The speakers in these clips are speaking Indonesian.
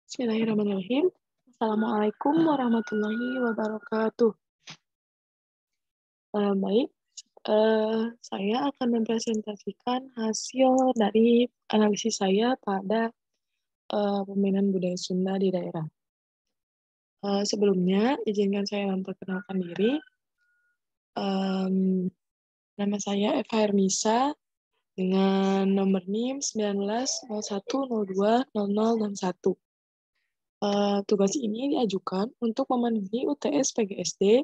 Bismillahirrahmanirrahim. Assalamualaikum warahmatullahi wabarakatuh. Baik, saya akan mempresentasikan hasil dari analisis saya pada pemimpinan budaya Sunda di daerah. Sebelumnya, izinkan saya memperkenalkan diri. Nama saya Eva Hermisa dengan nomor NIM 19010200 dan 1. Tugas ini diajukan untuk memenuhi UTS PGSD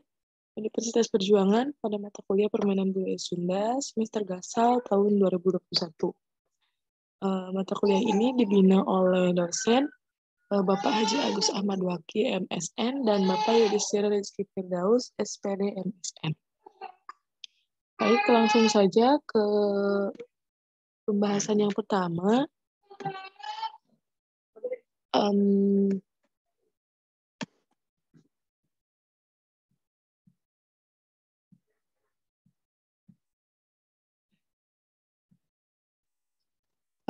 Universitas Perjuangan pada mata kuliah Permainan Budaya Sunda semester Gasal tahun 2021. Mata kuliah ini dibina oleh dosen Bapak Haji Agus Ahmad Waki, MSN, dan Bapak Yudhistira Rizky Firdaus, SPD, MSN. Baik, langsung saja ke pembahasan yang pertama.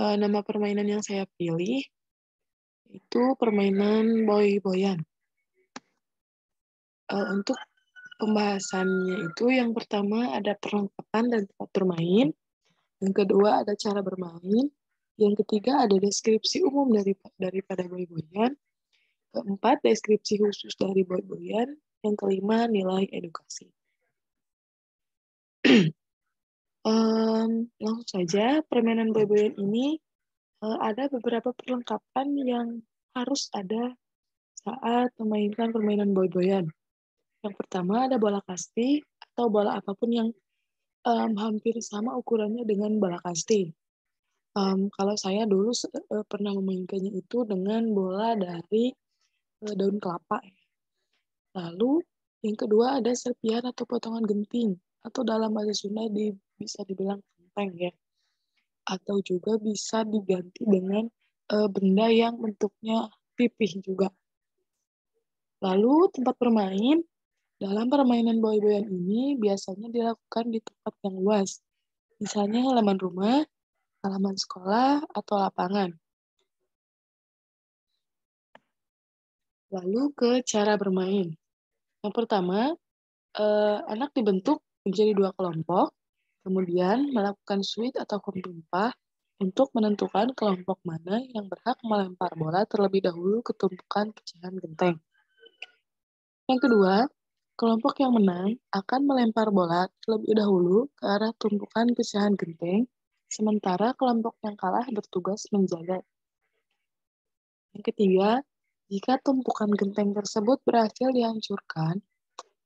Nama permainan yang saya pilih itu permainan boy-boyan. Untuk pembahasannya itu yang pertama ada perlengkapan dan tempat bermain, yang kedua ada cara bermain, yang ketiga ada deskripsi umum daripada boy-boyan, keempat deskripsi khusus dari boy-boyan, yang kelima nilai edukasi. Langsung saja, permainan boy-boyan ini ada beberapa perlengkapan yang harus ada saat memainkan permainan boy-boyan. Yang pertama ada bola kasti atau bola apapun yang hampir sama ukurannya dengan bola kasti. Kalau saya dulu pernah memainkannya itu dengan bola dari daun kelapa. Lalu yang kedua ada serpihan atau potongan genting atau dalam bahasa Sunda bisa dibilang kenteng ya. Atau juga bisa diganti dengan benda yang bentuknya pipih juga. Lalu tempat bermain, dalam permainan boy-boyan ini biasanya dilakukan di tempat yang luas, misalnya halaman rumah, halaman sekolah, atau lapangan. Lalu ke cara bermain. Yang pertama, anak dibentuk menjadi 2 kelompok, kemudian melakukan switch atau kompimpah untuk menentukan kelompok mana yang berhak melempar bola terlebih dahulu ke tumpukan pecahan genteng. Yang kedua, kelompok yang menang akan melempar bola terlebih dahulu ke arah tumpukan pecahan genteng, sementara kelompok yang kalah bertugas menjaga. Yang ketiga, jika tumpukan genteng tersebut berhasil dihancurkan,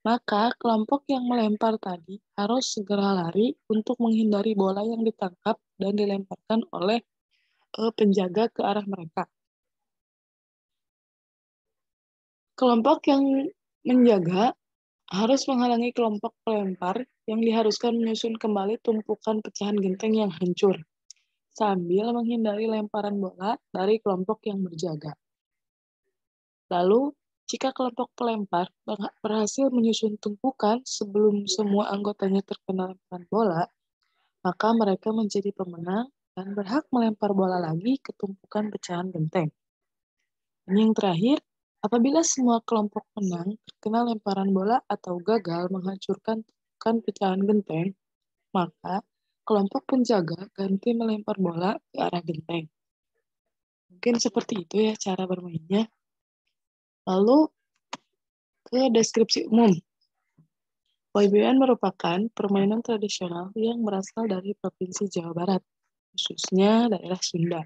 maka kelompok yang melempar tadi harus segera lari untuk menghindari bola yang ditangkap dan dilemparkan oleh penjaga ke arah mereka. Kelompok yang menjaga harus menghalangi kelompok pelempar yang diharuskan menyusun kembali tumpukan pecahan genteng yang hancur, sambil menghindari lemparan bola dari kelompok yang berjaga. Lalu, jika kelompok pelempar berhasil menyusun tumpukan sebelum semua anggotanya terkena lemparan bola, maka mereka menjadi pemenang dan berhak melempar bola lagi ke tumpukan pecahan genteng. Ini yang terakhir, apabila semua kelompok menang terkena lemparan bola atau gagal menghancurkan tumpukan pecahan genteng, maka kelompok penjaga ganti melempar bola ke arah genteng. Mungkin seperti itu ya cara bermainnya. Lalu ke deskripsi umum. Boy-boyan merupakan permainan tradisional yang berasal dari Provinsi Jawa Barat, khususnya daerah Sunda.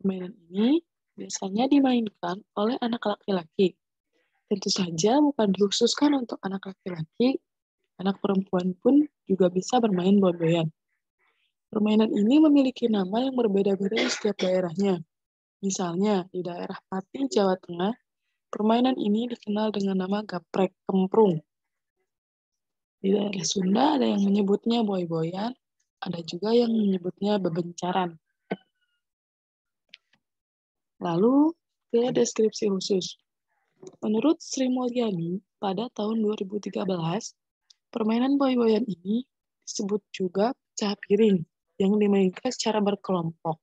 Permainan ini biasanya dimainkan oleh anak laki-laki. Tentu saja bukan dikhususkan untuk anak laki-laki, anak perempuan pun juga bisa bermain boy-boyan. Permainan ini memiliki nama yang berbeda-beda di setiap daerahnya. Misalnya, di daerah Pati, Jawa Tengah, permainan ini dikenal dengan nama gaprek kemprung. Di daerah Sunda ada yang menyebutnya boy-boyan, ada juga yang menyebutnya bebencaran. Lalu ke deskripsi khusus. Menurut Sri Mulyani, pada tahun 2013, permainan boy-boyan ini disebut juga pecah piring yang dimainkan secara berkelompok.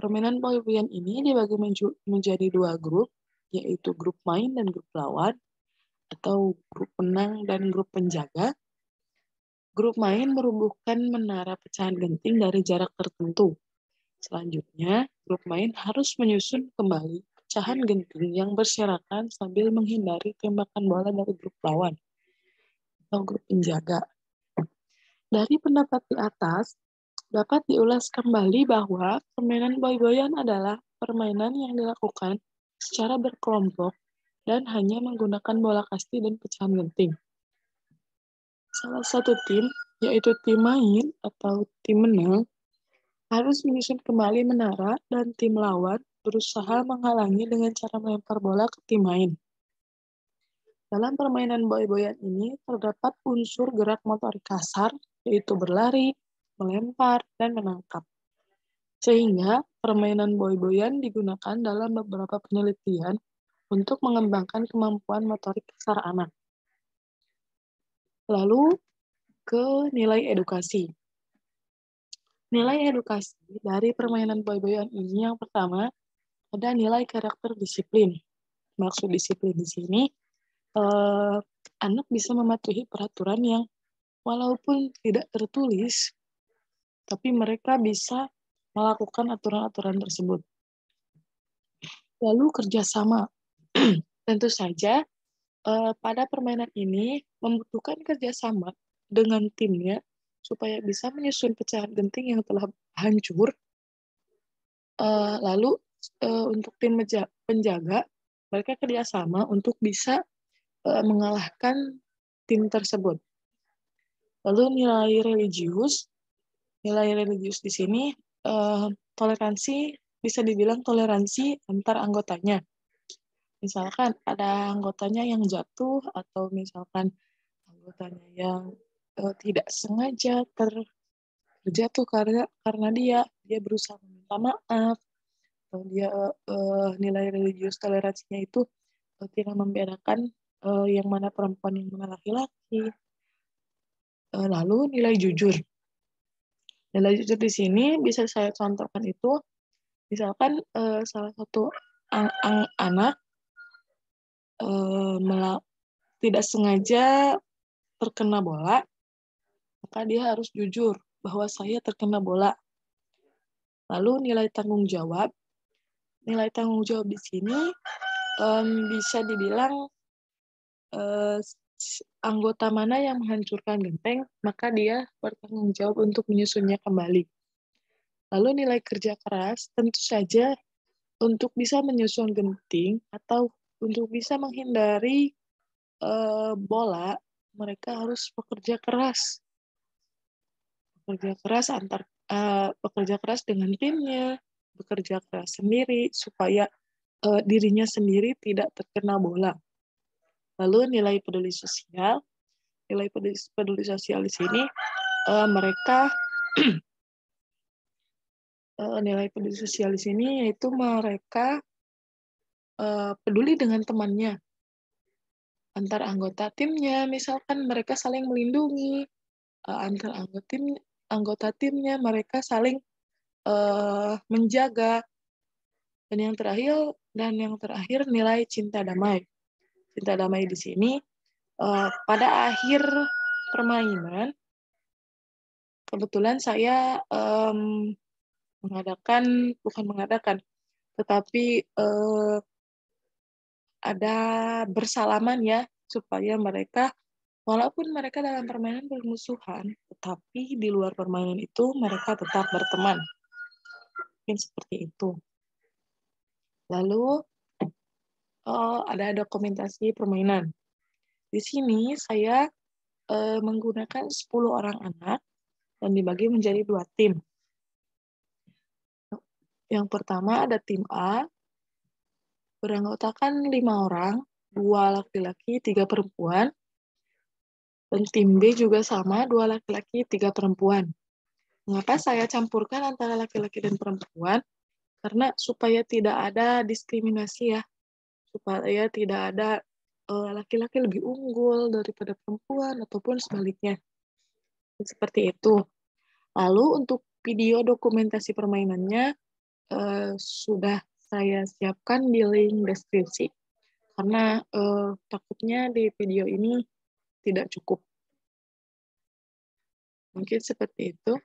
Permainan boy-boyan ini dibagi menjadi 2 grup, yaitu grup main dan grup lawan, atau grup menang dan grup penjaga. Grup main merubuhkan menara pecahan genting dari jarak tertentu. Selanjutnya, grup main harus menyusun kembali pecahan genting yang berserakan sambil menghindari tembakan bola dari grup lawan atau grup penjaga. Dari pendapat di atas, dapat diulas kembali bahwa permainan boy-boyan adalah permainan yang dilakukan secara berkelompok dan hanya menggunakan bola kasti dan pecahan genting. Salah satu tim, yaitu tim main atau tim menang, harus menyusun kembali menara dan tim lawan berusaha menghalangi dengan cara melempar bola ke tim main. Dalam permainan boy-boyan ini terdapat unsur gerak motorik kasar, yaitu berlari, melempar, dan menangkap. Sehingga permainan boy-boyan digunakan dalam beberapa penelitian untuk mengembangkan kemampuan motorik kasar anak. Lalu ke nilai edukasi. Nilai edukasi dari permainan boy-boyan ini yang pertama ada nilai karakter disiplin. Maksud disiplin di sini anak bisa mematuhi peraturan yang walaupun tidak tertulis, tapi mereka bisa melakukan aturan-aturan tersebut. Lalu kerjasama. Tentu saja pada permainan ini membutuhkan kerjasama dengan timnya supaya bisa menyusun pecahan genting yang telah hancur. Lalu untuk tim penjaga, mereka kerjasama untuk bisa mengalahkan tim tersebut. Lalu nilai religius di sini toleransi, bisa dibilang toleransi antar anggotanya. Misalkan ada anggotanya yang jatuh atau misalkan anggotanya yang tidak sengaja terjatuh karena dia berusaha meminta maaf, atau dia nilai religius toleransinya itu tidak membedakan yang mana perempuan yang mana laki-laki. Lalu nilai jujur. Nilai jujur di sini bisa saya contohkan itu, misalkan salah satu anak tidak sengaja terkena bola, maka dia harus jujur bahwa saya terkena bola. Lalu nilai tanggung jawab. Nilai tanggung jawab di sini bisa dibilang anggota mana yang menghancurkan genteng, maka dia bertanggung jawab untuk menyusunnya kembali. Lalu nilai kerja keras, tentu saja untuk bisa menyusun genting atau untuk bisa menghindari bola, mereka harus bekerja keras. Bekerja keras dengan timnya, bekerja keras sendiri supaya dirinya sendiri tidak terkena bola. Lalu nilai peduli sosial. Nilai peduli sosial di sini nilai peduli sosial di sini yaitu mereka peduli dengan temannya, antar anggota timnya, misalkan mereka saling melindungi, antar anggota timnya mereka saling menjaga. Dan yang terakhir nilai cinta damai. Cinta damai di sini pada akhir permainan, kebetulan saya tetapi ada bersalaman ya, supaya mereka, walaupun mereka dalam permainan bermusuhan, tetapi di luar permainan itu mereka tetap berteman. Mungkin seperti itu. Lalu ada dokumentasi permainan. Di sini saya menggunakan 10 orang anak dan dibagi menjadi 2 tim. Yang pertama ada tim A, beranggotakan 5 orang, 2 laki-laki, 3 perempuan. Dan tim B juga sama, 2 laki-laki, 3 perempuan. Mengapa saya campurkan antara laki-laki dan perempuan? Karena supaya tidak ada diskriminasi ya, supaya tidak ada laki-laki lebih unggul daripada perempuan ataupun sebaliknya. Seperti itu. Lalu untuk video dokumentasi permainannya sudah saya siapkan di link deskripsi. Karena takutnya di video ini tidak cukup. Mungkin seperti itu.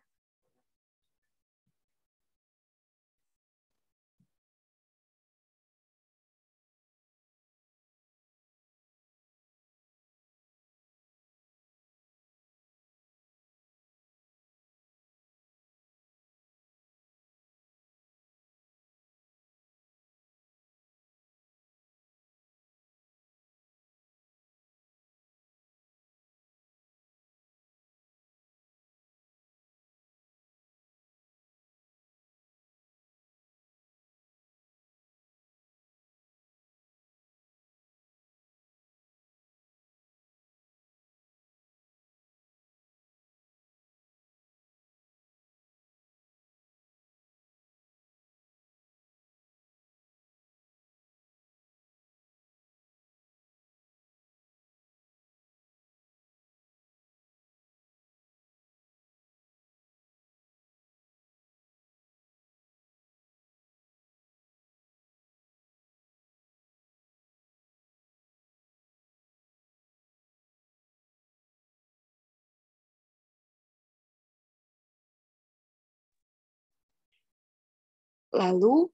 Lalu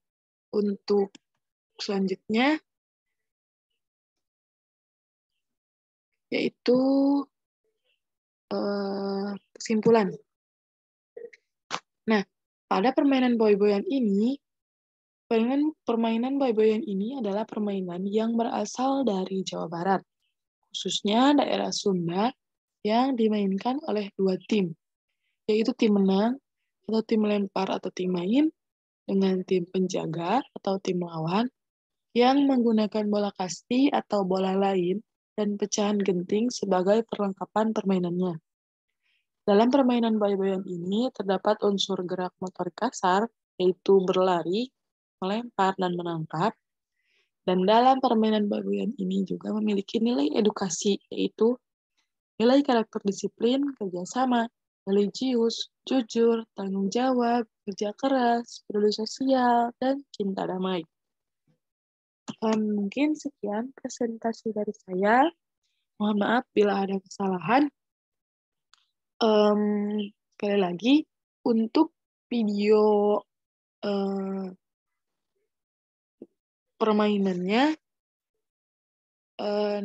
untuk selanjutnya yaitu kesimpulan. Nah, pada permainan boy-boyan ini, permainan boy-boyan ini adalah permainan yang berasal dari Jawa Barat, khususnya daerah Sunda, yang dimainkan oleh dua tim, yaitu tim menang atau tim melempar atau tim main, dengan tim penjaga atau tim lawan, yang menggunakan bola kasti atau bola lain dan pecahan genting sebagai perlengkapan permainannya. Dalam permainan boy-boyan ini terdapat unsur gerak motorik kasar, yaitu berlari, melempar, dan menangkap. Dan dalam permainan boy-boyan ini juga memiliki nilai edukasi, yaitu nilai karakter disiplin, kerjasama, religius, jujur, tanggung jawab, kerja keras, peduli sosial, dan cinta damai. Mungkin sekian presentasi dari saya. Mohon maaf bila ada kesalahan. Sekali lagi, untuk video permainannya,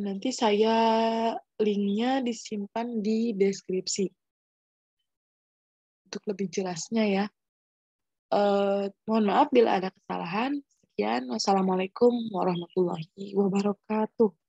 nanti saya linknya disimpan di deskripsi. Untuk lebih jelasnya ya. Mohon maaf bila ada kesalahan. Sekian, wassalamualaikum warahmatullahi wabarakatuh.